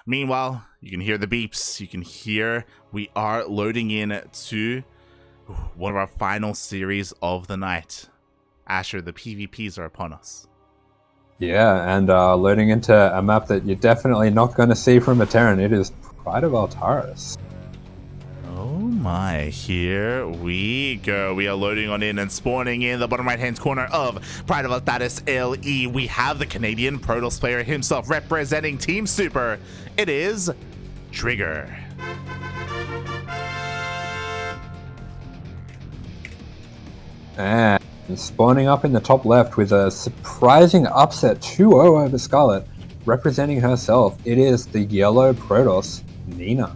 Meanwhile, you can hear the beeps. You can hear we are loading in to one of our final series of the night. Asher, the PvPs are upon us. Yeah, and loading into a map that you're definitely not going to see from a Terran. It is Pride of Altaris. Oh my, here we go. We are loading on in and spawning in the bottom right hand corner of Pride of Altaris LE. We have the Canadian Protoss player himself representing Team Super. It is TriGGeR. And spawning up in the top left with a surprising upset 2-0 over Scarlet. Representing herself, it is the yellow Protoss, Nina.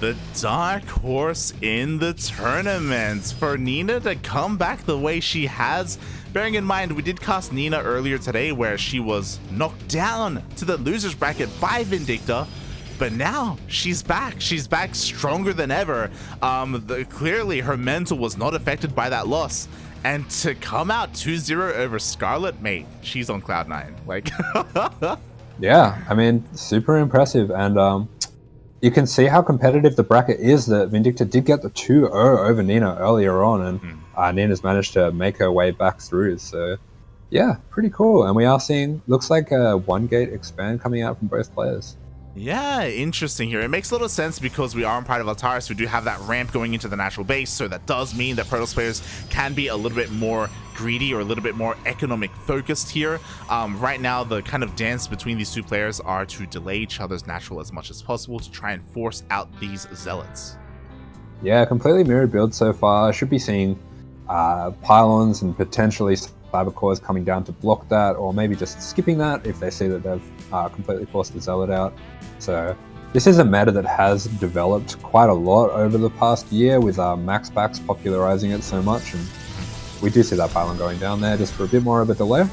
The dark horse in the tournament for Nina to come back the way she has. Bearing in mind, we did cast Nina earlier today where she was knocked down to the losers bracket by Vindicta. But now she's back. She's back stronger than ever. Clearly, her mental was not affected by that loss. And to come out 2-0 over Scarlet, mate, she's on cloud 9. Like, yeah, I mean, super impressive. And you can see how competitive the bracket is. That Vindicta did get the 2-0 over Nina earlier on, and Nina's managed to make her way back through. So, yeah, pretty cool. And we are seeing, looks like a 1-gate expand coming out from both players. yeah, interesting here. It makes a little sense because we are on Pride of Altaris. We do have that ramp going into the natural base, so that does mean that Protoss players can be a little bit more greedy or a little bit more economic focused here. Right now, the kind of dance between these two players are to delay each other's natural as much as possible to try and force out these zealots. Yeah, completely mirrored build so far. Should be seeing pylons and potentially cyber cores coming down to block that, or maybe just skipping that if they see that they've completely forced the zealot out. So this is a meta that has developed quite a lot over the past year with Max Backs popularizing it so much, and we do see that pylon going down there just for a bit more of a delay.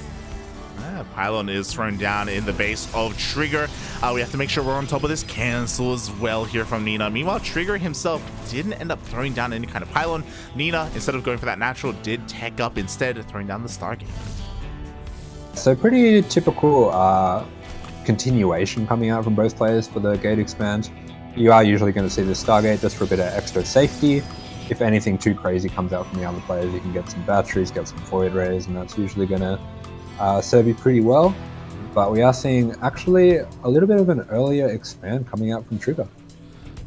Pylon is thrown down in the base of TriGGeR. We have to make sure we're on top of this cancel as well here from Nina. Meanwhile, TriGGeR himself didn't end up throwing down any kind of pylon. Nina, instead of going for that natural, did tech up instead, throwing down the Stargate. So pretty typical continuation coming out from both players for the gate expand. You are usually going to see the Stargate just for a bit of extra safety. If anything too crazy comes out from the other players, you can get some batteries, get some void rays, and that's usually going to serve you pretty well. But we are seeing actually a little bit of an earlier expand coming out from TriGGeR.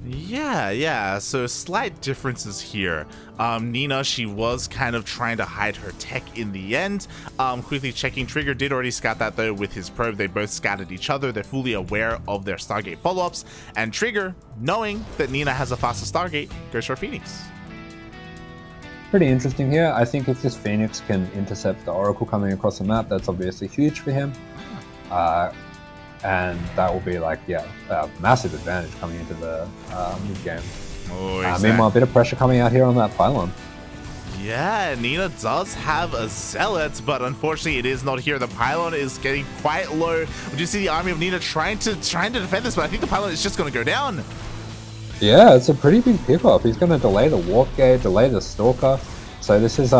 Yeah, so slight differences here. Nina, she was kind of trying to hide her tech in the end. Quickly checking, TriGGeR did already scout that though with his probe. They both scouted each other. They're fully aware of their Stargate follow-ups, and TriGGeR, knowing that Nina has a faster Stargate, goes for Phoenix. Pretty interesting here. I think if this Phoenix can intercept the Oracle coming across the map, that's obviously huge for him. And that will be like, yeah, a massive advantage coming into the mid-game. Oh, exactly. Meanwhile, a bit of pressure coming out here on that pylon. Yeah, Nina does have a zealot, but unfortunately it is not here. The pylon is getting quite low. We do see the army of Nina trying to defend this, but I think the pylon is just going to go down. Yeah, it's a pretty big pickoff. He's going to delay the warp gate, delay the stalker. So this is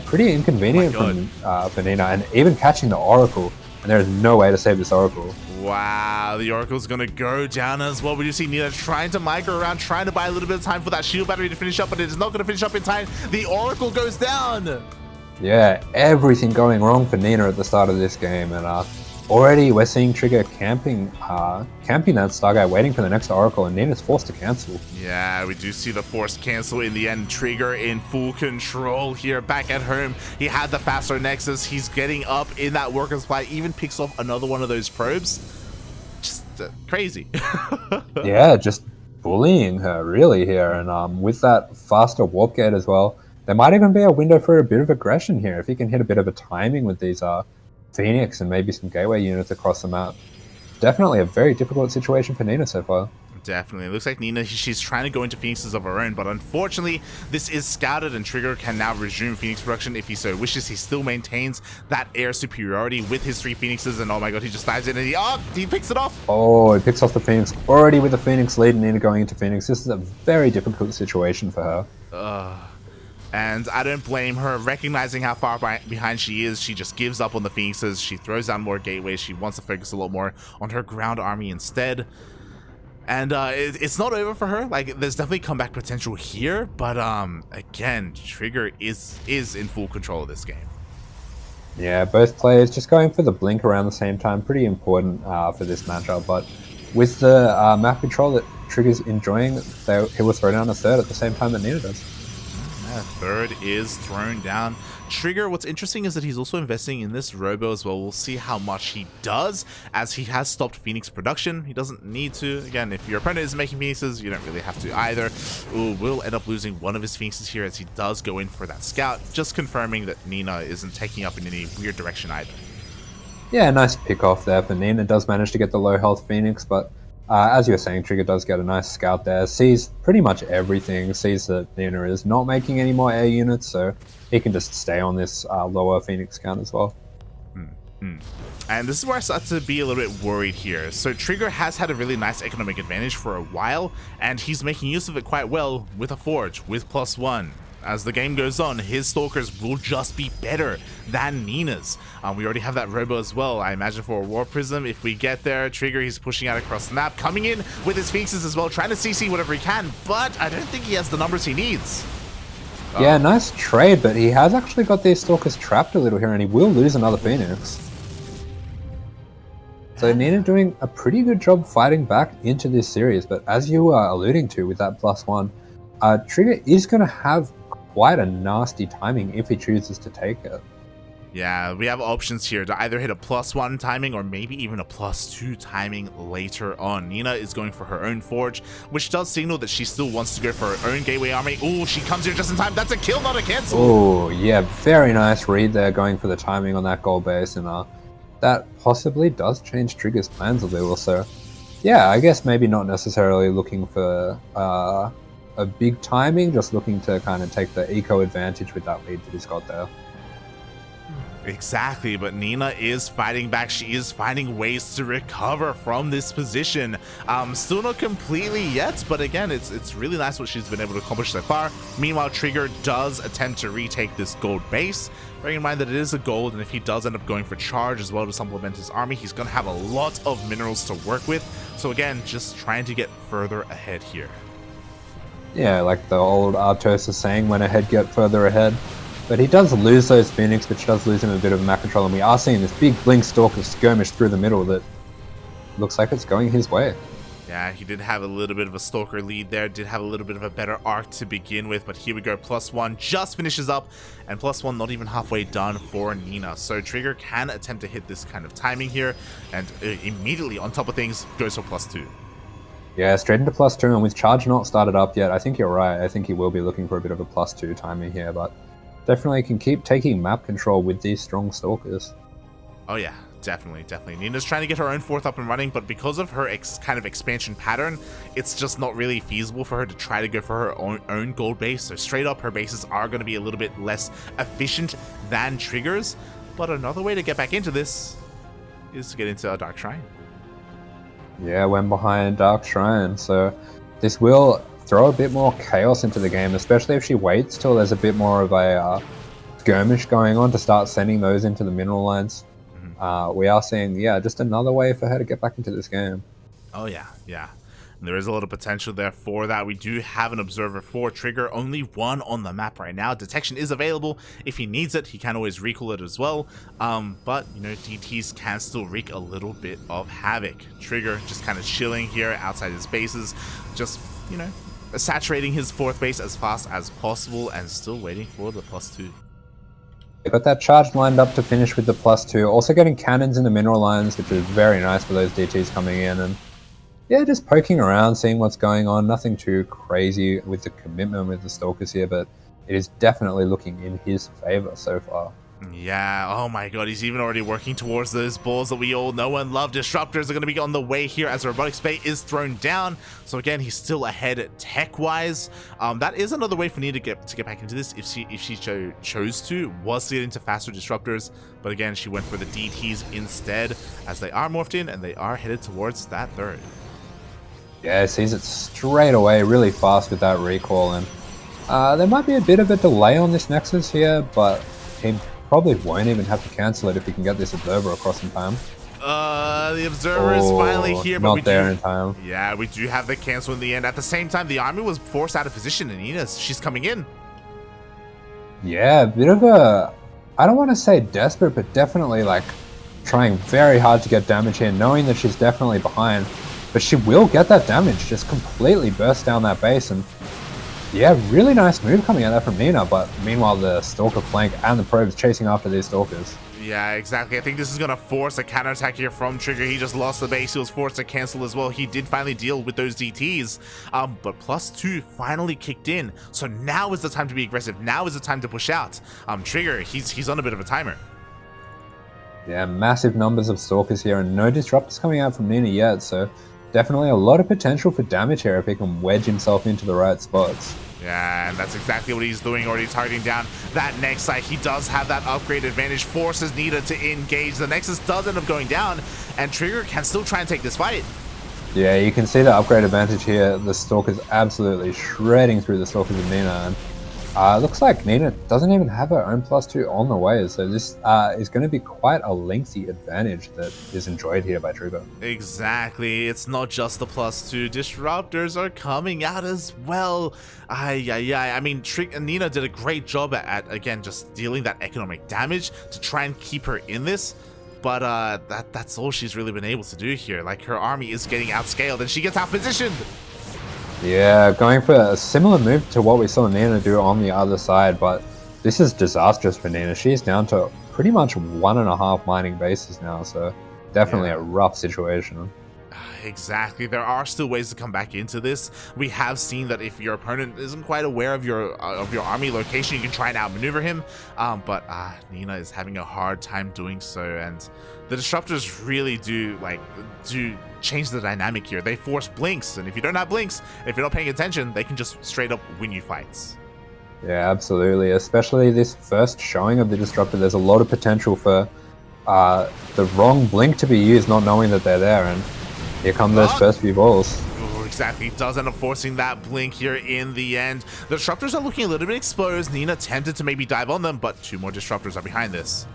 pretty inconvenient for Nina, and even catching the Oracle. And there's no way to save this Oracle. Wow, the Oracle's gonna go down as well. We do see Nina trying to migrate around, trying to buy a little bit of time for that shield battery to finish up, but it is not gonna finish up in time. The Oracle goes down. Yeah, everything going wrong for Nina at the start of this game, and already we're seeing TriGGeR camping that Stargate, waiting for the next Oracle, and Nina's forced to cancel. Yeah, we do see the forced cancel in the end. TriGGeR in full control here, back at home. He had the faster Nexus. He's getting up in that worker supply, even picks off another one of those probes. Just crazy. Yeah, just bullying her really here, and with that faster warp gate as well, there might even be a window for a bit of aggression here if he can hit a bit of a timing with these Phoenix and maybe some gateway units across the map. Definitely a very difficult situation for Nina so far. Definitely. It looks like Nina, she's trying to go into Phoenixes of her own, but unfortunately, this is scouted, and TriGGeR can now resume Phoenix production if he so wishes. He still maintains that air superiority with his 3 Phoenixes, and oh my god, he just dives in and he picks it off. Oh, he picks off the Phoenix. Already with the Phoenix lead and Nina going into Phoenix. This is a very difficult situation for her. And I don't blame her. Recognizing how far behind she is, she just gives up on the Phoenixes. She throws down more gateways. She wants to focus a lot more on her ground army instead. And it's not over for her. Like, there's definitely comeback potential here. But again, TriGGeR is in full control of this game. Yeah, both players just going for the blink around the same time. Pretty important for this matchup. But with the map control that TriGGeR's enjoying, he will throw down a third at the same time that Nina does. Third is thrown down. TriGGeR, what's interesting is that he's also investing in this robo as well. We'll see how much he does, as he has stopped Phoenix production. He doesn't need to. Again, if your opponent is making Phoenixes, you don't really have to either. Ooh, will end up losing one of his Phoenixes here as he does go in for that scout, just confirming that Nina isn't taking up in any weird direction either. Yeah, nice pick off there for Nina. Does manage to get the low health Phoenix, but as you were saying, TriGGeR does get a nice scout there. Sees pretty much everything. Sees that Nina is not making any more air units, so he can just stay on this lower Phoenix count as well. And this is where I start to be a little bit worried here. So TriGGeR has had a really nice economic advantage for a while, and he's making use of it quite well with a Forge, with +1. As the game goes on, his Stalkers will just be better than Nina's. We already have that robo as well. I imagine for a War Prism, if we get there, TriGGeR, he's pushing out across the map, coming in with his Phoenixes as well, trying to CC whatever he can, but I don't think he has the numbers he needs. Yeah, nice trade, but he has actually got these Stalkers trapped a little here, and he will lose another Phoenix. So Nina doing a pretty good job fighting back into this series, but as you were alluding to with that +1, TriGGeR is going to have quite a nasty timing if he chooses to take it. Yeah, we have options here to either hit a +1 timing or maybe even a +2 timing later on. Nina is going for her own Forge, which does signal that she still wants to go for her own Gateway Army. Oh, she comes here just in time. That's a kill, not a cancel. Oh, yeah, very nice read there, going for the timing on that gold base, and that possibly does change TriGGeR's plans a little. So, yeah, I guess maybe not necessarily looking for a big timing, just looking to kind of take the eco advantage with that lead that he's got there. Exactly, but Nina is fighting back. She is finding ways to recover from this position. Still not completely yet, but again, it's really nice what she's been able to accomplish so far. Meanwhile, TriGGeR does attempt to retake this gold base. Bearing in mind that it is a gold, and if he does end up going for charge as well to supplement his army, he's going to have a lot of minerals to work with. So again, just trying to get further ahead here. Yeah, like the old Artos is saying, when ahead, get further ahead. But he does lose those Phoenix, which does lose him a bit of map control, and we are seeing this big Blink Stalker skirmish through the middle that looks like it's going his way. Yeah, he did have a little bit of a Stalker lead there, did have a little bit of a better arc to begin with, but here we go, +1 just finishes up, and +1 not even halfway done for Nina. So TriGGeR can attempt to hit this kind of timing here, and immediately on top of things, goes for +2. Yeah, straight into +2, and with charge not started up yet, I think you're right. I think he will be looking for a bit of a +2 timing here, but definitely can keep taking map control with these strong Stalkers. Oh yeah, definitely. Nina's trying to get her own 4th up and running, but because of her kind of expansion pattern, it's just not really feasible for her to try to go for her own gold base. So straight up, her bases are going to be a little bit less efficient than TriGGeR's. But another way to get back into this is to get into a Dark Shrine. Yeah, went behind Dark Shrine, so this will throw a bit more chaos into the game, especially if she waits till there's a bit more of a skirmish going on to start sending those into the mineral lines. We are seeing, yeah, just another way for her to get back into this game. Oh yeah. And there is a lot of potential there for that. We do have an observer for TriGGeR, only one on the map right now. Detection is available. If he needs it, he can always recall it as well. But, you know, DTs can still wreak a little bit of havoc. TriGGeR just kind of chilling here outside his bases, just, you know, saturating his 4th base as fast as possible and still waiting for the +2. Got that charge lined up to finish with the +2. Also getting cannons in the mineral lines, which is very nice for those DTs coming in. And yeah, just poking around, seeing what's going on. Nothing too crazy with the commitment with the Stalkers here, but it is definitely looking in his favor so far. Yeah, oh my god, he's even already working towards those balls that we all know and love. Disruptors are going to be on the way here as the Robotics Bay is thrown down. So again, he's still ahead tech-wise. That is another way for Nina to get back into this if she chose to, was to get into faster Disruptors. But again, she went for the DTs instead, as they are morphed in and they are headed towards that 3rd. Yeah, sees it straight away really fast with that recall, and There might be a bit of a delay on this Nexus here, but he probably won't even have to cancel it if he can get this Observer across in time. The Observer is finally here, but not there in time. Yeah, we do have the cancel in the end. At the same time, the army was forced out of position, and she's coming in. Yeah, a bit of a, I don't want to say desperate, but definitely like trying very hard to get damage here, knowing that she's definitely behind, but she will get that damage, just completely burst down that base. And yeah, really nice move coming out there from Nina, but meanwhile the Stalker flank and the probes chasing after these Stalkers. Yeah, exactly. I think this is going to force a counterattack here from TriGGeR. He just lost the base. He was forced to cancel as well. He did finally deal with those DTs, but +2 finally kicked in. So now is the time to be aggressive. Now is the time to push out. TriGGeR, he's on a bit of a timer. Yeah, massive numbers of Stalkers here and no Disruptors coming out from Nina yet, so definitely a lot of potential for damage here if he can wedge himself into the right spots. Yeah, and that's exactly what he's doing, already targeting down that next site. He does have that upgrade advantage, forces Nina to engage. The Nexus does end up going down, and TriGGeR can still try and take this fight. Yeah, you can see the upgrade advantage here. The Stalker's absolutely shredding through the Stalkers of Nina, and looks like Nina doesn't even have her own +2 on the way, so this is going to be quite a lengthy advantage that is enjoyed here by TriGGeR. Exactly, it's not just the +2, Disruptors are coming out as well. I mean, Nina did a great job at again, just dealing that economic damage to try and keep her in this. But that's all she's really been able to do here. Like, her army is getting outscaled and she gets outpositioned. Yeah, going for a similar move to what we saw Nina do on the other side, but this is disastrous for Nina. She's down to pretty much 1.5 mining bases now, so definitely a rough situation. Exactly. There are still ways to come back into this. We have seen that if your opponent isn't quite aware of your army location, you can try and outmaneuver him. But Nina is having a hard time doing so, and the Disruptors really do change the dynamic here. They force blinks, and if you don't have blinks, if you're not paying attention, they can just straight up win you fights. Yeah, absolutely. Especially this first showing of the Disruptor, there's a lot of potential for the wrong blink to be used, not knowing that they're there, and here come those first few balls. Ooh, exactly. Does end up forcing that blink here in the end. The Disruptors are looking a little bit exposed. Nina tempted to maybe dive on them, but 2 more Disruptors are behind this.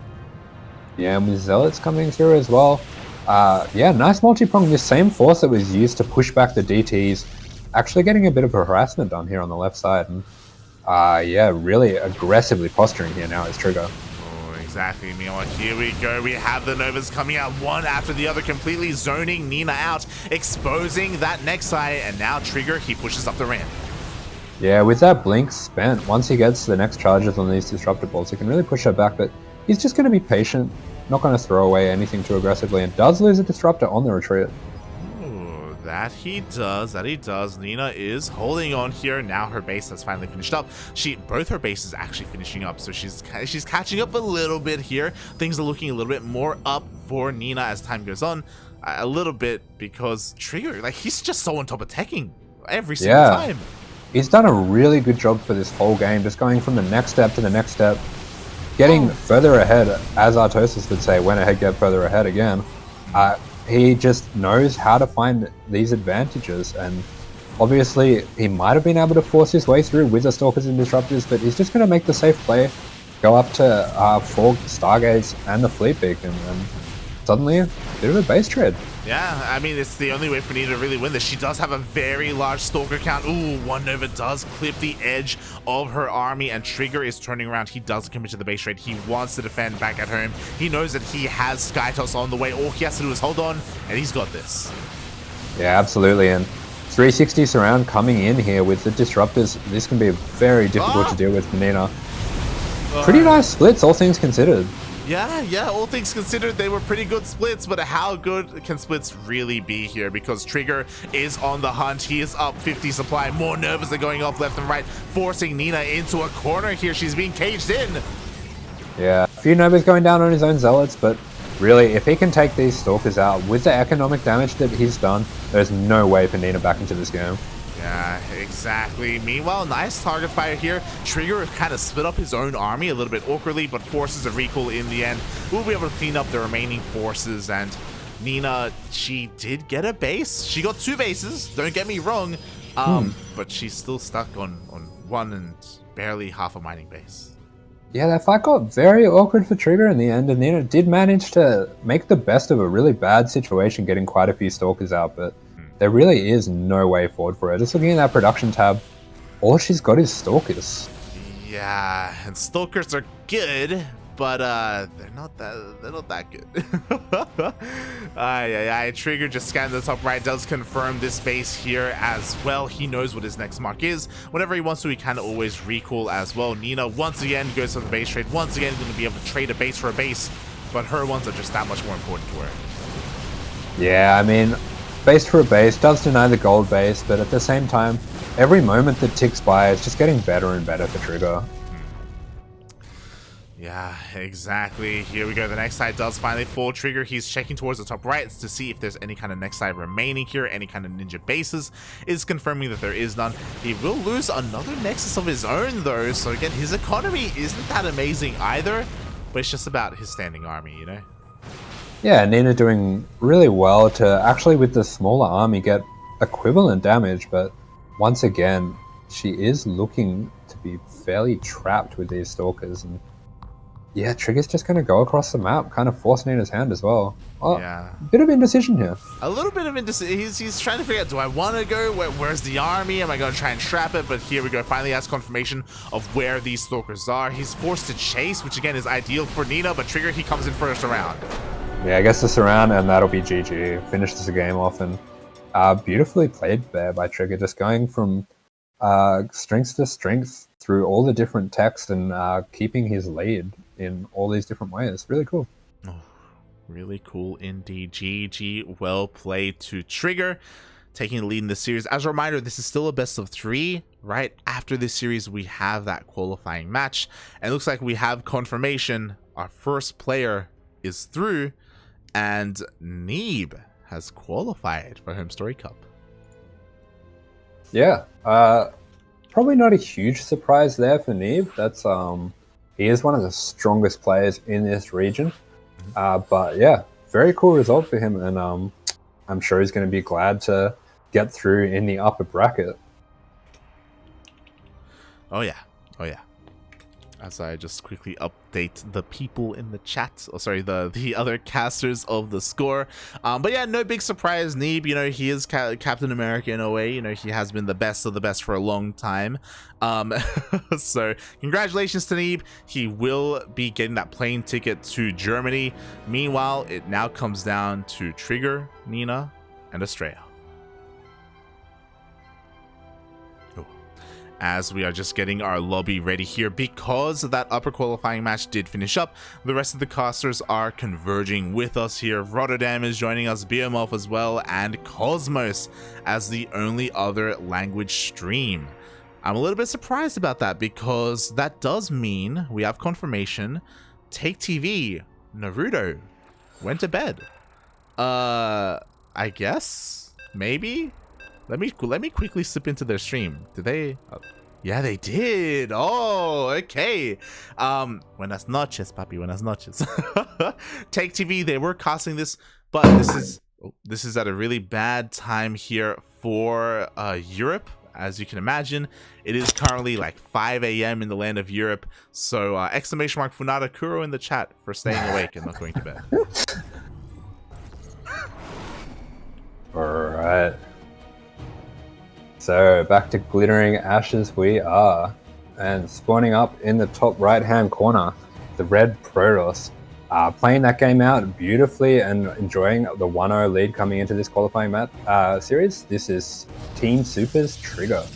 Yeah, and with Zealots coming through as well. Yeah, nice multi-prong. This same force that was used to push back the DTs, actually getting a bit of a harassment done here on the left side. And yeah, really aggressively posturing here now is TriGGeR. Exactly, Meanwhile, here we go. We have the Novas coming out one after the other, completely zoning Nina out, exposing that next side, and now TriGGeR, he pushes up the ramp. Yeah, with that blink spent, once he gets the next charges on these Disruptor balls, he can really push her back, but he's just going to be patient, not going to throw away anything too aggressively, and does lose a Disruptor on the retreat. That he does. Nina is holding on here. Now her base has finally finished up. Both her bases actually finishing up, so she's catching up a little bit here. Things are looking a little bit more up for Nina as time goes on. A little bit, because TriGGeR, like, he's just so on top of teching every single time. He's done a really good job for this whole game, just going from the next step to the next step, getting further ahead, as Artosis would say, went ahead, get further ahead again. He just knows how to find these advantages, and obviously he might have been able to force his way through with the Stalkers and Disruptors, but he's just going to make the safe play, go up to 4 Stargates and the Fleet Beacon, and suddenly a bit of a base trade. Yeah, I mean, it's the only way for Nina to really win this. She does have a very large Stalker count. Ooh, one Nova does clip the edge of her army, and TriGGeR is turning around. He doesn't commit to the base trade. He wants to defend back at home. He knows that he has Skytoss on the way. All he has to do is hold on, and he's got this. Yeah, absolutely, and 360 surround coming in here with the Disruptors. This can be very difficult to deal with for Nina. Pretty nice splits, all things considered. Yeah, all things considered, they were pretty good splits, but how good can splits really be here? Because TriGGeR is on the hunt. He is up 50 supply. More Novas are going off left and right, forcing Nina into a corner here. She's being caged in. Yeah, a few Novas going down on his own Zealots, but really, if he can take these Stalkers out with the economic damage that he's done, there's no way for Nina back into this game. Yeah, exactly. Meanwhile, nice target fire here. TriGGeR kind of split up his own army a little bit awkwardly, but forces a recall in the end. We'll be able to clean up the remaining forces, and Nina, she did get a base. She got 2 bases, don't get me wrong, but she's still stuck on 1 and barely half a mining base. Yeah, that fight got very awkward for TriGGeR in the end, and Nina did manage to make the best of a really bad situation, getting quite a few Stalkers out, but there really is no way forward for her. Just looking at that production tab, all she's got is Stalkers. Yeah, and Stalkers are good, but they're not that good. TriGGeR just scanned the top right, does confirm this base here as well. He knows what his next mark is. Whenever he wants to, he can always recall as well. Nina once again goes for the base trade. Once again, going to be able to trade a base for a base, but her ones are just that much more important to her. Yeah, I mean, base for a base does deny the gold base, but at the same time, every moment that ticks by, it's just getting better and better for TriGGeR. Yeah, exactly. Here we go. The next side does finally fall. TriGGeR, he's checking towards the top right to see if there's any kind of next side remaining here, any kind of ninja bases. Is confirming that there is none. He will lose another nexus of his own though, so again, his economy isn't that amazing either, but it's just about his standing army, you know? Yeah, Nina doing really well to actually, with the smaller army, get equivalent damage, but once again, she is looking to be fairly trapped with these Stalkers, and yeah, TriGGeR's just going to go across the map, kind of force Nina's hand as well. Oh, yeah. Bit of indecision here. A little bit of indecision. He's trying to figure out, do I want to go? Where's the army? Am I going to try and trap it? But here we go. Finally has confirmation of where these Stalkers are. He's forced to chase, which again is ideal for Nina, but TriGGeR, he comes in first around. Yeah, I guess the surround, and that'll be GG. Finishes the game off, and beautifully played there by TriGGeR, just going from strength to strength through all the different techs and keeping his lead in all these different ways. Really cool. Oh, really cool indeed. GG, well played to TriGGeR, taking the lead in the series. As a reminder, this is still a best of 3. Right after this series, we have that qualifying match, and it looks like we have confirmation. Our first player is through, and Neeb has qualified for HomeStory Cup. Yeah, probably not a huge surprise there for Neeb. That's he is one of the strongest players in this region. But yeah, very cool result for him, and I'm sure he's going to be glad to get through in the upper bracket. Oh yeah, oh yeah. As I just quickly update the people in the chat, oh sorry, the other casters of the score. But yeah, no big surprise. Neeb, you know, he is Captain America in a way. You know, he has been the best of the best for a long time. So congratulations to Neeb. He will be getting that plane ticket to Germany. Meanwhile, it now comes down to TriGGeR, Nina, and Estrella. As we are just getting our lobby ready here, because that upper qualifying match did finish up, the rest of the casters are converging with us here. Rotterdam is joining us, Behemoth as well, and Cosmos as the only other language stream. I'm a little bit surprised about that, because that does mean we have confirmation. Take TV, Naruto went to bed. I guess, maybe. Let me quickly slip into their stream. Did they? Yeah, they did. Oh, okay. Buenas noches, papi. Buenas noches. Take TV. They were casting this, but this is at a really bad time here for Europe. As you can imagine, it is currently like 5 a.m. in the land of Europe. So exclamation mark Funada Kuro in the chat for staying awake and not going to bed. All right. So back to glittering ashes we are, and spawning up in the top right hand corner, the red Protoss, playing that game out beautifully and enjoying the 1-0 lead coming into this qualifying series. This is Team Super's TriGGeR.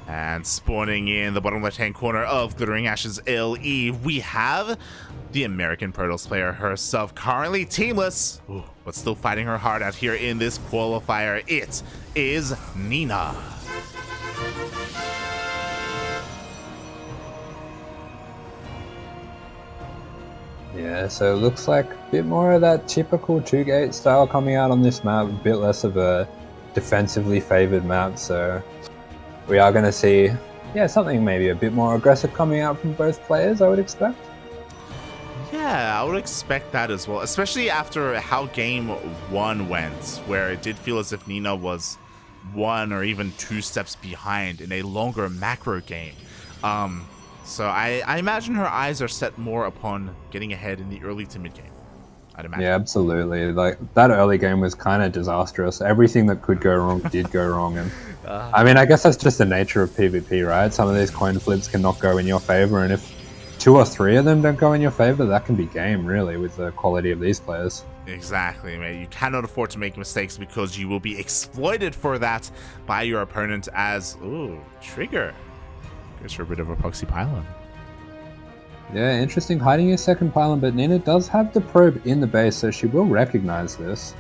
And spawning in the bottom left-hand corner of Glittering Ashes LE, we have the American Protoss player herself, currently teamless, but still fighting her heart out here in this qualifier. It is Nina. Yeah, so it looks like a bit more of that typical 2-gate style coming out on this map, a bit less of a defensively favored map, so we are going to see, yeah, something maybe a bit more aggressive coming out from both players, I would expect. Yeah, I would expect that as well, especially after how game 1 went, where it did feel as if Nina was one or even two steps behind in a longer macro game. So I imagine her eyes are set more upon getting ahead in the early to mid game, I'd imagine. Yeah, absolutely. Like that early game was kind of disastrous. Everything that could go wrong did go wrong, and I mean, I guess that's just the nature of PvP, right? Some of these coin flips cannot go in your favor, and if 2 or 3 of them don't go in your favor, that can be game, really, with the quality of these players. Exactly, mate. You cannot afford to make mistakes because you will be exploited for that by your opponent as, ooh, TriGGeR. Goes for a bit of a proxy pylon. Yeah, interesting. Hiding a second pylon, but Nina does have the probe in the base, so she will recognize this.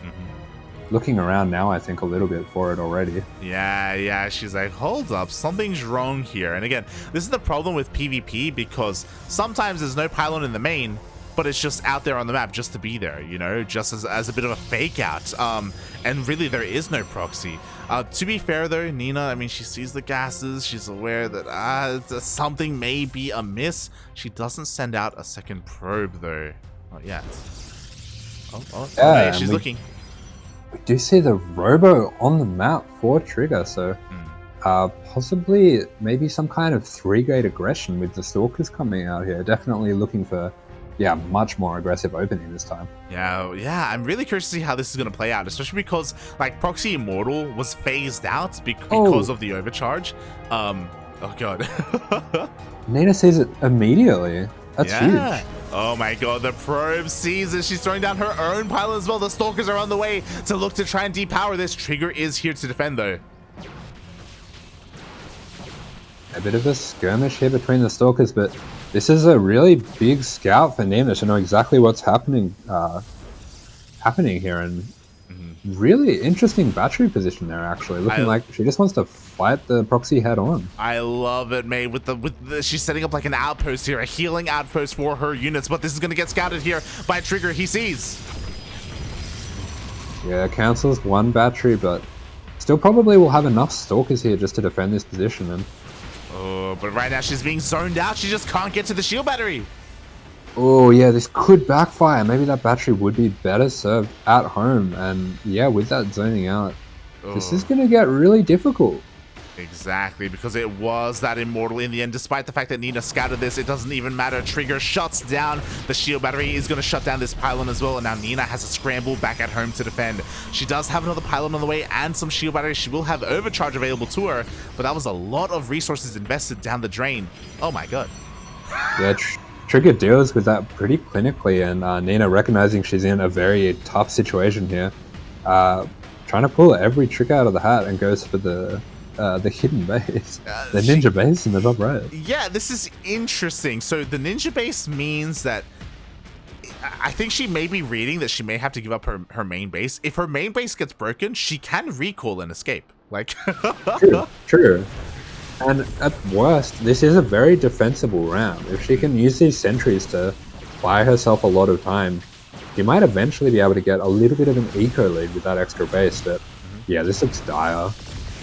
Looking around now, I think a little bit for it already. Yeah, she's like, hold up, something's wrong here. And again, this is the problem with PvP, because sometimes there's no pylon in the main, but it's just out there on the map just to be there, you know, just as a bit of a fake out. And really there is no proxy. To be fair though, Nina, I mean, she sees the gases, she's aware that something may be amiss. She doesn't send out a second probe though, not yet. Yeah, she's looking. We do see the robo on the map for TriGGeR, so possibly maybe some kind of 3-gate aggression with the Stalkers coming out here. Definitely looking for, yeah, much more aggressive opening this time. Yeah, I'm really curious to see how this is going to play out, especially because like Proxy Immortal was phased out because of the overcharge. Oh god. Nina sees it immediately. That's huge. Oh my god, the probe sees it. She's throwing down her own pylon as well. The Stalkers are on the way to look to try and depower this. TriGGeR is here to defend though. A bit of a skirmish here between the Stalkers, but this is a really big scout for Nina to know exactly what's happening here, and really interesting battery position there, actually. Looking like she just wants to fight the proxy head on. I love it, mate. With the she's setting up like an outpost here, a healing outpost for her units, but this is going to get scouted here by TriGGeR. He sees. Yeah, cancels one battery, but still probably will have enough Stalkers here just to defend this position. And oh, but right now she's being zoned out. She just can't get to the shield battery. Oh yeah, this could backfire. Maybe that battery would be better served at home. And yeah, with that zoning out, this is going to get really difficult. Exactly, because it was that Immortal in the end. Despite the fact that Nina scouted this, it doesn't even matter. TriGGeR shuts down the shield battery, is going to shut down this pylon as well, and now Nina has to scramble back at home to defend. She does have another pylon on the way and some shield batteries. She will have overcharge available to her, but that was a lot of resources invested down the drain. Oh my god. Yeah, TriGGeR deals with that pretty clinically, and Nina, recognizing she's in a very tough situation here, trying to pull every trick out of the hat, and goes for the hidden base, the ninja base in the top right. Yeah, this is interesting. So the ninja base means that I think she may be reading that she may have to give up her main base. If her main base gets broken, she can recall and escape. Like, true. And at worst, this is a very defensible round. If she can use these sentries to buy herself a lot of time, you might eventually be able to get a little bit of an eco lead with that extra base. But yeah, this looks dire.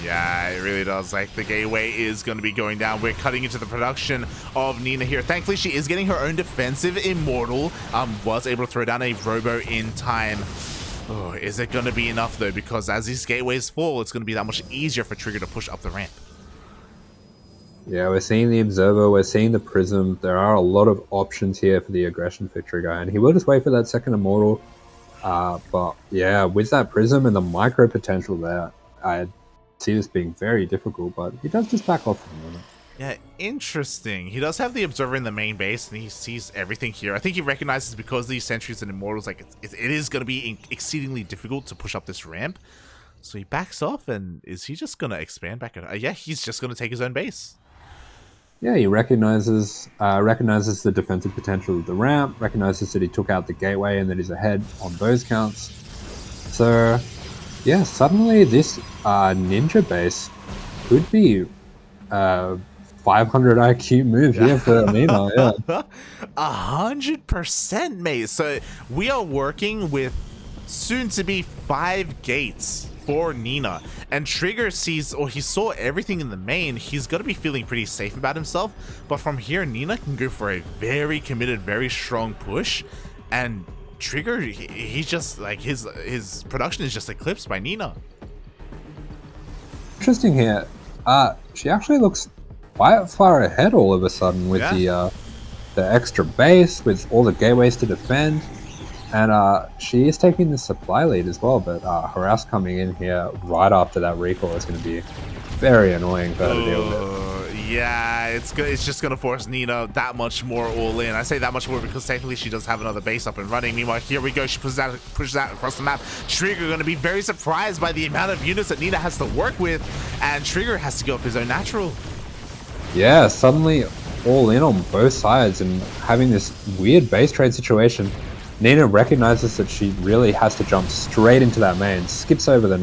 Yeah, it really does. Like, the gateway is going to be going down. We're cutting into the production of Nina here. Thankfully, she is getting her own defensive Immortal. Was able to throw down a Robo in time. Oh, is it going to be enough, though? Because as these gateways fall, it's going to be that much easier for TriGGeR to push up the ramp. Yeah, we're seeing the Observer, we're seeing the Prism. There are a lot of options here for the aggression for TriGGeR, and he will just wait for that second Immortal. But yeah, with that Prism and the micro potential there, I see this being very difficult, but he does just back off for a moment. Yeah, interesting. He does have the Observer in the main base, and he sees everything here. I think he recognizes because these sentries and Immortals, like, it is going to be exceedingly difficult to push up this ramp. So he backs off, and is he just going to expand back? Yeah, he's just going to take his own base. Yeah, he recognizes the defensive potential of the ramp, recognizes that he took out the gateway and that he's ahead on those counts. So yeah, suddenly this ninja base could be 500 IQ move here for Nina. Yeah, 100%, mate. So we are working with soon to be 5 gates for Nina, and TriGGeR sees, or he saw everything in the main. He's got to be feeling pretty safe about himself, but from here Nina can go for a very committed, very strong push, and TriGGeR, he's just like, his production is just eclipsed by Nina. interesting here. She actually looks quite far ahead all of a sudden with the extra base, with all the gateways to defend. And she is taking the supply lead as well, but Harass coming in here right after that recall is going to be very annoying for her to deal with. Yeah, it's good. It's just going to force Nina that much more all in. I say that much more because technically she does have another base up and running. Meanwhile, here we go. She pushes that across the map. TriGGeR going to be very surprised by the amount of units that Nina has to work with, and TriGGeR has to go up his own natural. Yeah, suddenly all in on both sides and having this weird base trade situation. Nina recognizes that she really has to jump straight into that main, skips over the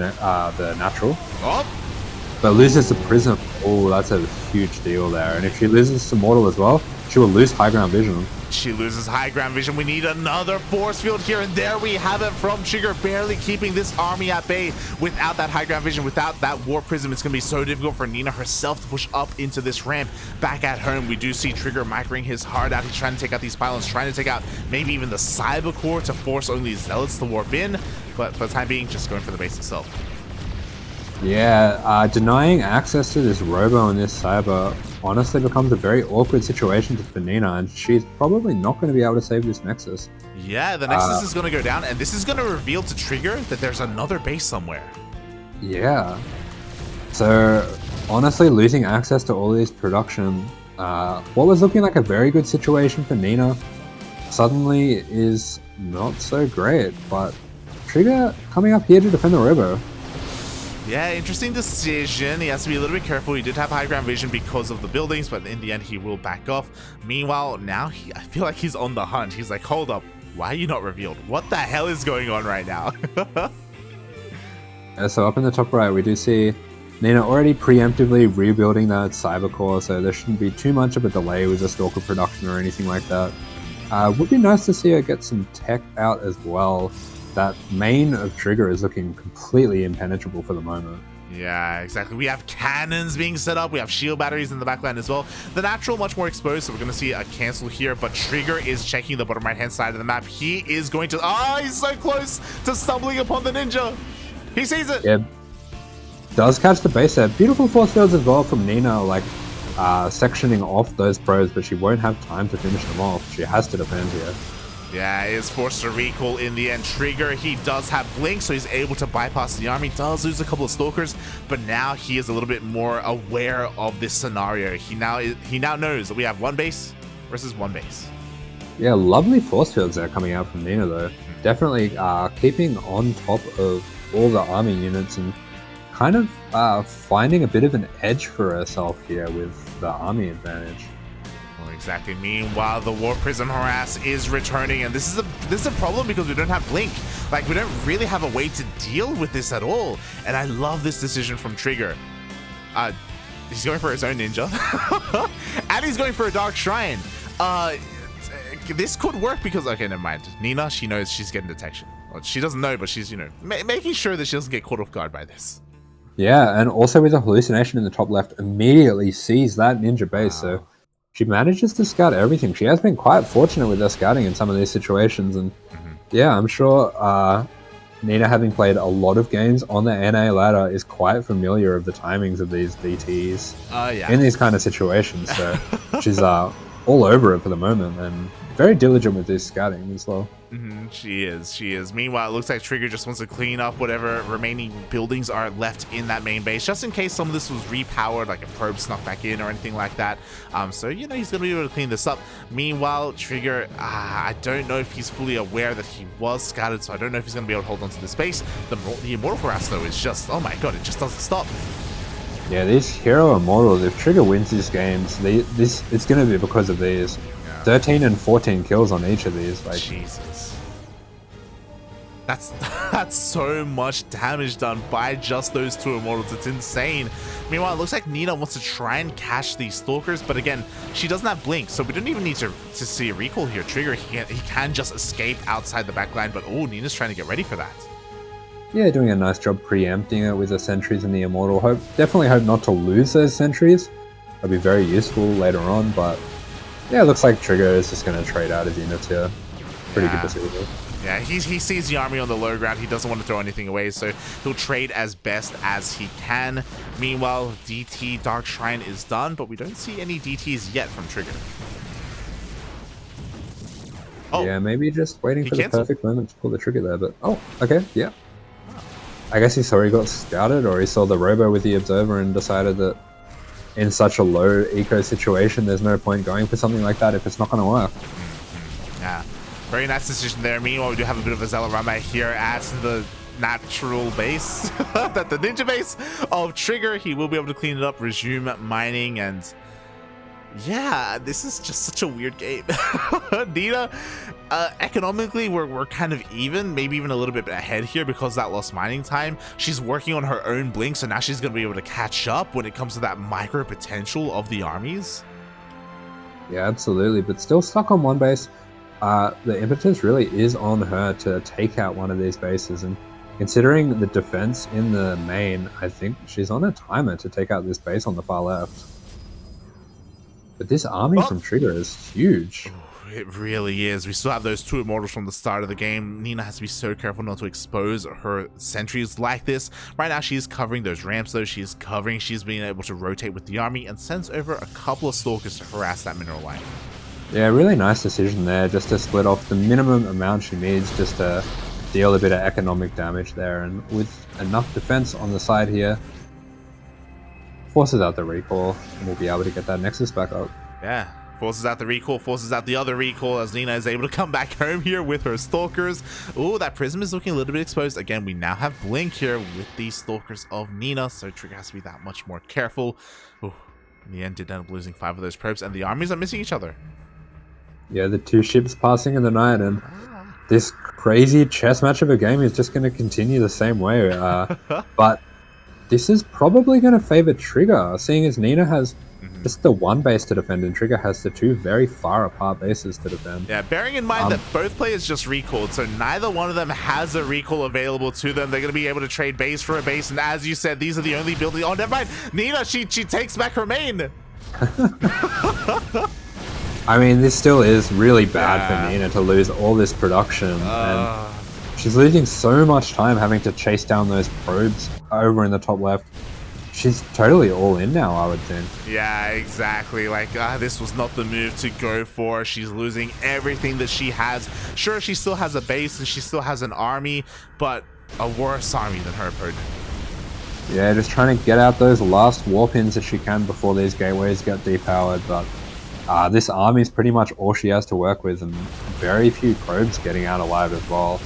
natural, but loses the prism. Oh, that's a huge deal there. And if she loses the mortal as well, she will lose high ground vision. She loses high ground vision. We need another force field here, and there we have it from TriGGeR, barely keeping this army at bay. Without that high ground vision, without that war prism, it's going to be so difficult for Nina herself to push up into this ramp. Back at home, we do see TriGGeR microing his heart out. He's trying to take out these pylons, trying to take out maybe even the cyber core to force only zealots to warp in, but for the time being, just going for the base itself. Yeah, denying access to this robo and this cyber honestly becomes a very awkward situation for Nina, and she's probably not going to be able to save this Nexus. Yeah, the Nexus is going to go down, and this is going to reveal to TriGGeR that there's another base somewhere. Yeah. So, honestly, losing access to all these production, what was looking like a very good situation for Nina, suddenly is not so great, but TriGGeR coming up here to defend the robo. Yeah, interesting decision. He has to be a little bit careful. He did have high ground vision because of the buildings, but in the end, he will back off. Meanwhile, now I feel like he's on the hunt. He's like, hold up, why are you not revealed? What the hell is going on right now? Yeah, so up in the top right, we do see Nina already preemptively rebuilding that cyber core, so there shouldn't be too much of a delay with the Stalker production or anything like that. Would be nice to see her get some tech out as well. That main of TriGGeR is looking completely impenetrable for the moment. Yeah, exactly. We have cannons being set up. We have shield batteries in the backline as well. The natural much more exposed, so we're going to see a cancel here, but TriGGeR is checking the bottom right-hand side of the map. He is going to... he's so close to stumbling upon the ninja. He sees it. Yeah. Does catch the base there. Beautiful force fields as well from Nina, like sectioning off those pros, but she won't have time to finish them off. She has to defend here. Yeah, is forced to recall in the end. TriGGeR, he does have Blink, so he's able to bypass the army. Does lose a couple of Stalkers, but now he is a little bit more aware of this scenario. He now knows that we have one base versus one base. Yeah, lovely force fields there coming out from Nina though. Definitely keeping on top of all the army units and kind of finding a bit of an edge for herself here with the army advantage. Exactly. Meanwhile, the War Prism harass is returning, and this is a problem because we don't have Blink. Like, we don't really have a way to deal with this at all. And I love this decision from TriGGeR. He's going for his own ninja, and he's going for a Dark Shrine. This could work because okay, never mind. Nina, she knows she's getting detection. Well, she doesn't know, but she's making sure that she doesn't get caught off guard by this. Yeah, and also with the hallucination in the top left, immediately sees that ninja base. So she manages to scout everything. She has been quite fortunate with her scouting in some of these situations. And yeah, I'm sure Nina, having played a lot of games on the NA ladder, is quite familiar of the timings of these DTs in these kind of situations. So she's all over it for the moment and very diligent with this scouting as well. She is. Meanwhile, it looks like TriGGeR just wants to clean up whatever remaining buildings are left in that main base, just in case some of this was repowered, like a probe snuck back in or anything like that. So, he's going to be able to clean this up. Meanwhile, TriGGeR, I don't know if he's fully aware that he was scouted, so I don't know if he's going to be able to hold on to this base. The Immortal harass, though, is just, oh my god, it just doesn't stop. Yeah, these hero immortals, if TriGGeR wins these games, it's going to be because of these. 13 and 14 kills on each of these. Like, Jesus. That's so much damage done by just those two immortals. It's insane. Meanwhile, it looks like Nina wants to try and catch these Stalkers, but again, she doesn't have Blink, so we don't even need to see a recall here. TriGGeR, he can just escape outside the backline, but oh, Nina's trying to get ready for that. Yeah, doing a nice job preempting it with the sentries and the immortal. Definitely hope not to lose those sentries. That'll be very useful later on, but yeah, it looks like TriGGeR is just going to trade out his units here. pretty good to see here. Yeah, he sees the army on the low ground. He doesn't want to throw anything away, so he'll trade as best as he can. Meanwhile, DT Dark Shrine is done, but we don't see any DTs yet from TriGGeR. Oh, yeah, maybe just waiting for the perfect moment to pull the trigger there, but oh, okay, yeah. I guess he saw he got scouted, or he saw the robo with the observer and decided that in such a low eco situation, there's no point going for something like that if it's not going to work. Yeah, very nice decision there. Meanwhile, we do have a bit of a Zealorama here at the natural base, that the ninja base of TriGGeR. He will be able to clean it up, resume mining, and yeah, this is just such a weird game. Nina, economically, we're kind of even, maybe even a little bit ahead here because of that lost mining time. She's working on her own blink, so now she's going to be able to catch up when it comes to that micro potential of the armies. Yeah, absolutely, but still stuck on one base. The impetus really is on her to take out one of these bases, and considering the defense in the main, I think she's on a timer to take out this base on the far left. But this army from TriGGeR is huge. It really is. We still have those two immortals from the start of the game. Nina has to be so careful not to expose her sentries like this. Right now, she's covering those ramps, though. She's being able to rotate with the army and sends over a couple of stalkers to harass that mineral line. Yeah, really nice decision there, just to split off the minimum amount she needs just to deal a bit of economic damage there. And with enough defense on the side here, forces out the recall, and we'll be able to get that Nexus back up. Yeah, forces out the recall, forces out the other recall as Nina is able to come back home here with her stalkers. Oh, that prism is looking a little bit exposed. Again, we now have blink here with these stalkers of Nina, so TriGGeR has to be that much more careful. Ooh, in the end, did end up losing 5 of those probes, and the armies are missing each other. Yeah, the 2 ships passing in the night, and this crazy chess match of a game is just going to continue the same way. But this is probably going to favor TriGGeR, seeing as Nina has just the one base to defend and TriGGeR has the 2 very far apart bases to defend. Yeah, bearing in mind that both players just recalled, so neither one of them has a recall available to them. They're going to be able to trade base for a base, and as you said, these are the only buildings. Oh, never mind. Nina, she takes back her main. I mean, this still is really bad for Nina to lose all this production. And she's losing so much time having to chase down those probes over in the top left. She's totally all in now, I would think. Yeah, exactly. Like, this was not the move to go for. She's losing everything that she has. Sure, she still has a base and she still has an army, but a worse army than her opponent. Yeah, just trying to get out those last warp ins that she can before these gateways get depowered, but this army is pretty much all she has to work with, and very few probes getting out alive as well.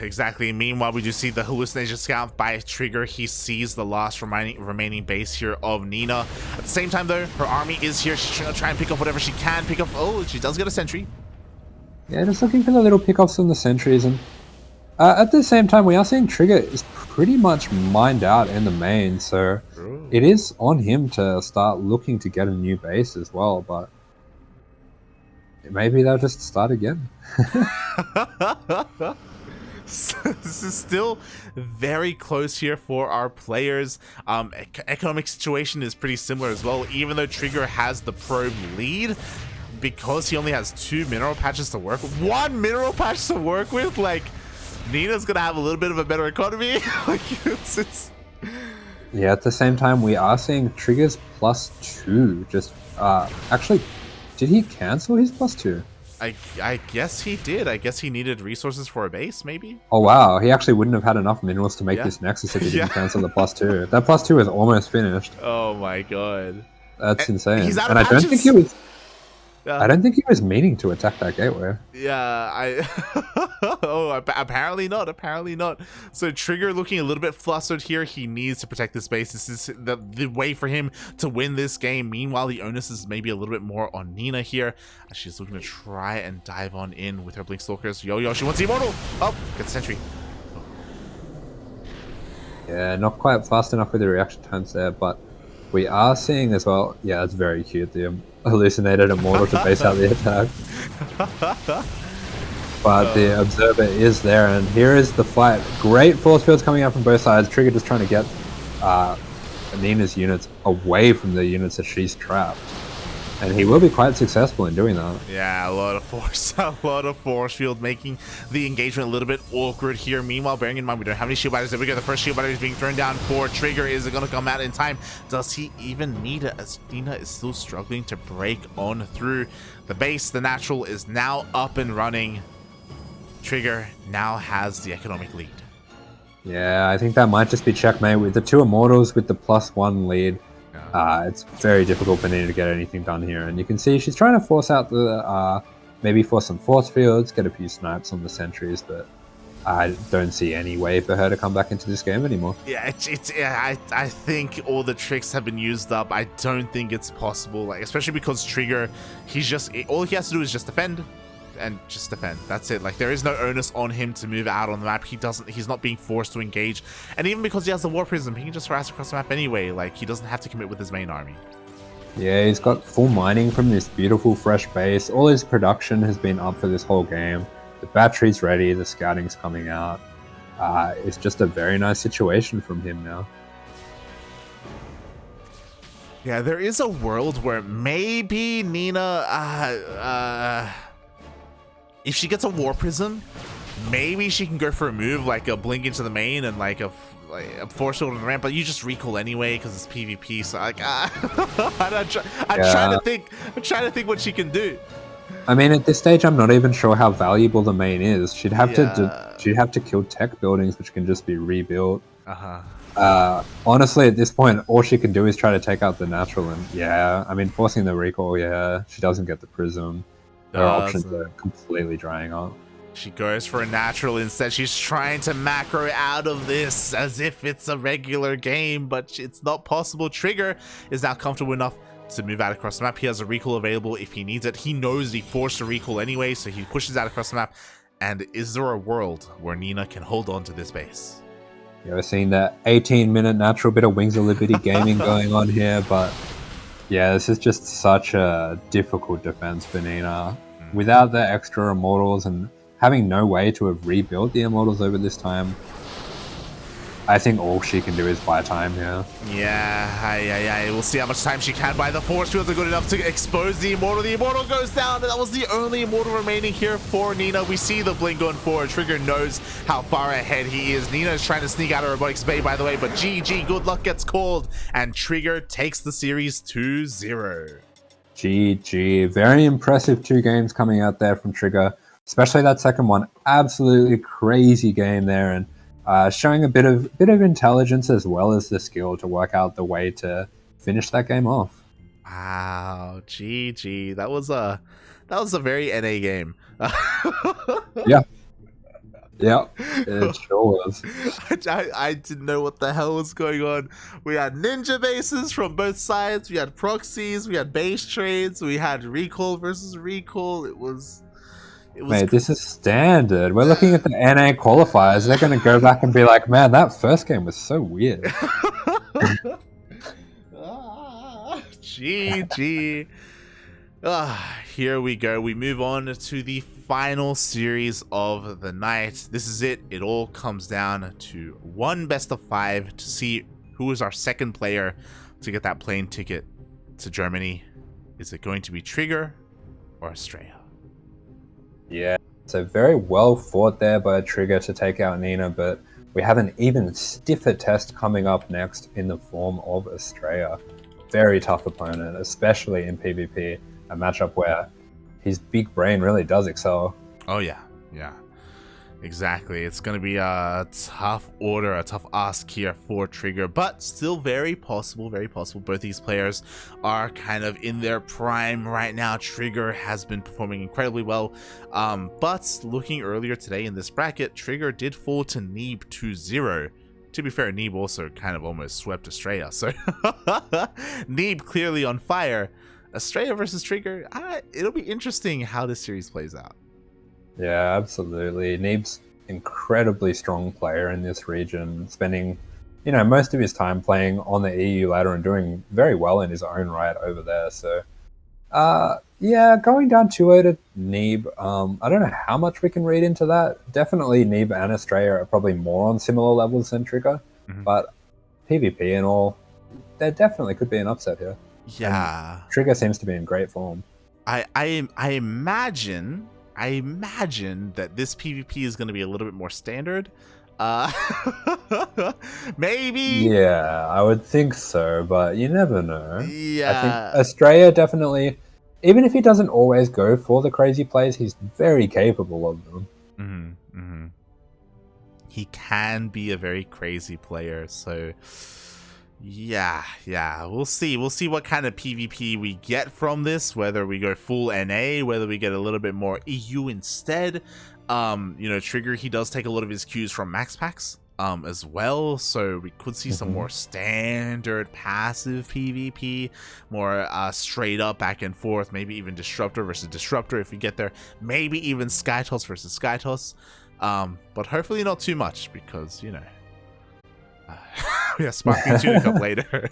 Exactly. Meanwhile, we do see the hallucination scout by TriGGeR. He sees the last remaining base here of Nina. At the same time, though, her army is here. She's trying to try and pick up whatever she can pick up. Oh, she does get a sentry. Yeah, just looking for the little pickoffs on the sentries, and at the same time, we are seeing TriGGeR is pretty much mined out in the main, so it is on him to start looking to get a new base as well, but maybe they'll just start again. This is still very close here for our players. Economic situation is pretty similar as well, even though TriGGeR has the probe lead. Because he only has 2 mineral patches to work with, 1 mineral patch to work with, like, Nina's gonna have a little bit of a better economy. Like, it's Yeah, at the same time, we are seeing TriGGeR's +2. Just actually, did he cancel his +2? I guess he did. I guess he needed resources for a base, maybe. Oh wow, he actually wouldn't have had enough minerals to make this Nexus if he didn't cancel the +2. That +2 is almost finished. Oh my god, that's insane. He's out of and patches. I don't think he was. I don't think he was meaning to attack that gateway. Yeah, oh, apparently not. Apparently not. So TriGGeR looking a little bit flustered here. He needs to protect this base. This is the way for him to win this game. Meanwhile, the onus is maybe a little bit more on Nina here. She's looking to try and dive on in with her Blink Stalkers. Yo, she wants the Immortal. Oh, get the sentry. Yeah, not quite fast enough with the reaction times there, but we are seeing as well. Yeah, it's very cute. The hallucinated Immortal to base out the attack. But the Observer is there, and here is the fight. Great force fields coming out from both sides. TriGGeR just trying to get Nina's units away from the units that she's trapped. And he will be quite successful in doing that. Yeah, a lot of force, a lot of force field, making the engagement a little bit awkward here. Meanwhile, bearing in mind we don't have any shield batters. There we go. The first shield batter is being thrown down for TriGGeR. Is it going to come out in time? Does he even need it? As Nina is still struggling to break on through the base. The natural is now up and running. TriGGeR now has the economic lead. Yeah, I think that might just be checkmate with the 2 Immortals with the +1 lead. It's very difficult for Nina to get anything done here, and you can see she's trying to force out the maybe force some force fields, get a few snipes on the sentries, but I don't see any way for her to come back into this game anymore. Yeah, I think all the tricks have been used up. I don't think it's possible, like especially because TriGGeR, all he has to do is just defend. And just defend. That's it. Like, there is no onus on him to move out on the map. He's not being forced to engage. And even because he has the War Prism, he can just harass across the map anyway. Like, he doesn't have to commit with his main army. Yeah, he's got full mining from this beautiful fresh base. All his production has been up for this whole game. The battery's ready, the scouting's coming out. It's just a very nice situation from him now. Yeah, there is a world where maybe Nina, if she gets a War Prism, maybe she can go for a move like a blink into the main and like a force field on the ramp, but you just recall anyway because it's PvP. So like, I'm trying to think what she can do. I mean, at this stage, I'm not even sure how valuable the main is. She'd have to kill tech buildings, which can just be rebuilt. Honestly, at this point, all she can do is try to take out the natural, and yeah, I mean, forcing the recall. Yeah, she doesn't get the prism. Her options are completely drying up. She goes for a natural instead. She's trying to macro out of this as if it's a regular game, but it's not possible. TriGGeR is now comfortable enough to move out across the map. He has a recall available if he needs it. He knows he forced a recall anyway, so he pushes out across the map. And is there a world where Nina can hold on to this base? You ever seen that 18-minute natural bit of Wings of Liberty gaming going on here? But yeah, this is just such a difficult defense for Nina. Without the extra Immortals and having no way to have rebuilt the Immortals over this time, I think all she can do is buy time here. Yeah, we'll see how much time she can buy. The force fields are good enough to expose the Immortal. The Immortal goes down, and that was the only Immortal remaining here for Nina. We see the blink going forward. TriGGeR knows how far ahead he is. Nina is trying to sneak out of Robotics Bay, by the way, but GG, good luck gets called, and TriGGeR takes the series 2-0. GG. Very impressive 2 games coming out there from TriGGeR, especially that second one. Absolutely crazy game there, and showing a bit of intelligence as well as the skill to work out the way to finish that game off. Wow, GG. That was a very NA game. Yeah, it sure was. I didn't know what the hell was going on. We had ninja bases from both sides. We had proxies. We had base trades. We had recall versus recall. It was. Mate, this is standard. We're looking at the NA qualifiers. They're going to go back and be like, man, that first game was so weird. GG. Here we go. We move on to the final series of the night. This is it. It all comes down to one best of 5 to see who is our second player to get that plane ticket to Germany. Is it going to be TriGGeR or Estrella? Yeah, so very well fought there by TriGGeR to take out Nina, but we have an even stiffer test coming up next in the form of Estrella. Very tough opponent, especially in PvP, a matchup where his big brain really does excel. Oh yeah, exactly. It's going to be a tough order, a tough ask here for TriGGeR, but still very possible, very possible. Both these players are kind of in their prime right now. TriGGeR has been performing incredibly well, but looking earlier today in this bracket, TriGGeR did fall to Neeb 2-0. To be fair, Neeb also kind of almost swept Estrella, so Neeb clearly on fire. Estrella versus TriGGeR, it'll be interesting how this series plays out. Yeah, absolutely. Neeb's incredibly strong player in this region, spending, most of his time playing on the EU ladder and doing very well in his own right over there. So, yeah, going down 2-0 to Neeb. I don't know how much we can read into that. Definitely Neeb and Estrella are probably more on similar levels than TriGGeR, but PvP and all, there definitely could be an upset here. Yeah. TriGGeR seems to be in great form. I imagine that this PvP is going to be a little bit more standard. Uh, maybe. Yeah, I would think so, but you never know. I think Yeah. Australia definitely, even if he doesn't always go for the crazy plays, he's very capable of them. He can be a very crazy player, so yeah, we'll see what kind of PvP we get from this, whether we go full NA, whether we get a little bit more EU instead. TriGGeR, he does take a lot of his cues from max packs as well, so we could see some more standard passive PvP, more straight up back and forth, maybe even disruptor versus disruptor if we get there, maybe even Skytoss versus Skytoss, but hopefully not too much, because we have Sparkling Tuna Cup later.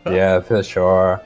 Yeah, for sure.